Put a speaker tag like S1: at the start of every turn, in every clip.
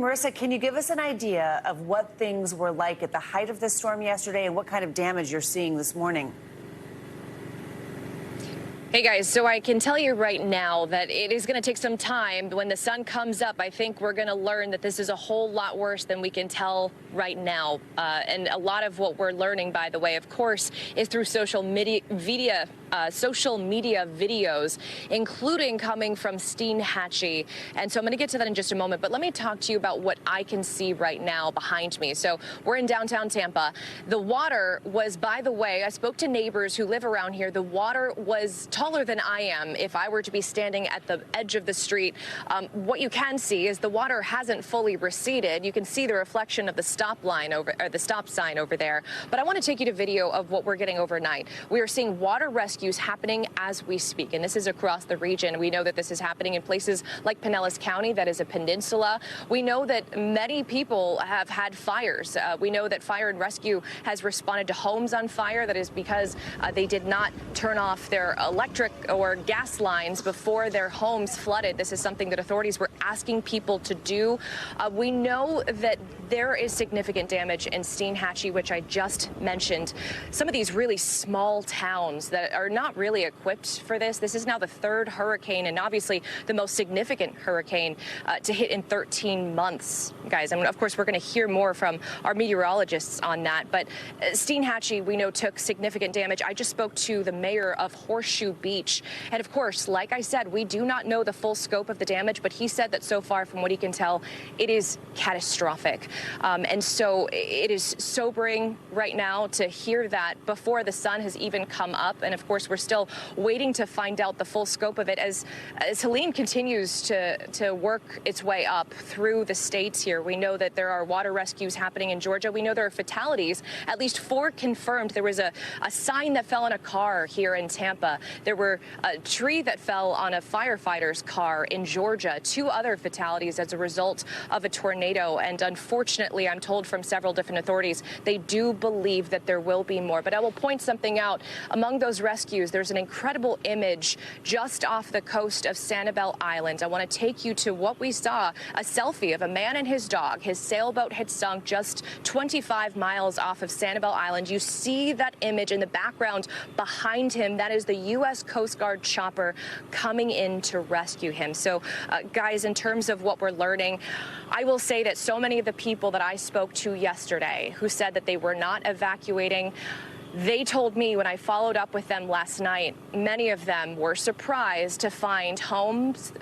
S1: Marissa, can you give us an idea of what things were like at the height of the storm yesterday and what kind of damage you're seeing this morning?
S2: Hey guys, so I can tell you right now that it is going to take some time. When the sun comes up, I think we're going to learn that this is a whole lot worse than we can tell right now. And a lot of what we're learning, by the way, of course, is through social media videos, including coming from Steinhatchee. And so I'm going to get to that in just a moment. But let me talk to you about what I can see right now behind me. So we're in downtown Tampa. The water was, by the way, I spoke to neighbors who live around here. The water was taller than I am if I were to be standing at the edge of the street. What you can see is the water hasn't fully receded. You can see the reflection of the stop sign over there. But I want to take you to video of what we're getting overnight. We are seeing water rescues happening as we speak, and this is across the region. We know that this is happening in places like Pinellas County, that is a peninsula. We know that many people have had fires. We know that fire and rescue has responded to homes on fire. That is because they did not turn off their electric or gas lines before their homes flooded. This is something that authorities were asking people to do. We know that there is significant damage in Steinhatchee, which I just mentioned. Some of these really small towns that are not really equipped for this. This is now the third hurricane and obviously the most significant hurricane to hit in 13 months, guys. And of course, we're going to hear more from our meteorologists on that. But Steinhatchee, we know, took significant damage. I just spoke to the mayor of Horseshoe Beach. And of course, like I said, we do not know the full scope of the damage, but he said that so far, from what he can tell, it is catastrophic. And so it is sobering right now to hear that before the sun has even come up. And of course, we're still waiting to find out the full scope of it as Helene continues to work its way up through the states here. We know that there are water rescues happening in Georgia. We know there are fatalities, at least 4 confirmed. There was a sign that fell on a car here in Tampa. There were a tree that fell on a firefighter's car in Georgia. 2 other fatalities as a result of a tornado. And unfortunately, I'm told from several different authorities, they do believe that there will be more. But I will point something out. Among those rescues, there's an incredible image just off the coast of Sanibel Island. I want to take you to what we saw, a selfie of a man and his dog. His sailboat had sunk just 25 miles off of Sanibel Island. You see that image in the background behind him. That is the U.S. Coast Guard chopper coming in to rescue him. So, guys, in terms of what we're learning, I will say that so many of the people that I spoke to yesterday who said that they were not evacuating, they told me when I followed up with them last night, many of them were surprised to find homes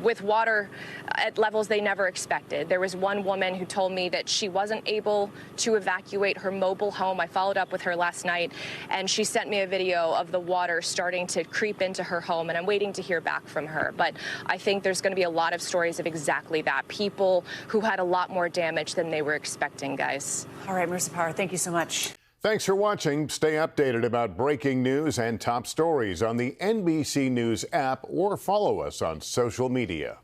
S2: with water at levels they never expected. There was one woman who told me that she wasn't able to evacuate her mobile home. I followed up with her last night, and she sent me a video of the water starting to creep into her home, and I'm waiting to hear back from her. But I think there's going to be a lot of stories of exactly that. People who had a lot more damage than they were expecting, guys.
S1: All right, Marissa Parra, thank you so much.
S3: Thanks for watching. Stay updated about breaking news and top stories on the NBC News app or follow us on social media.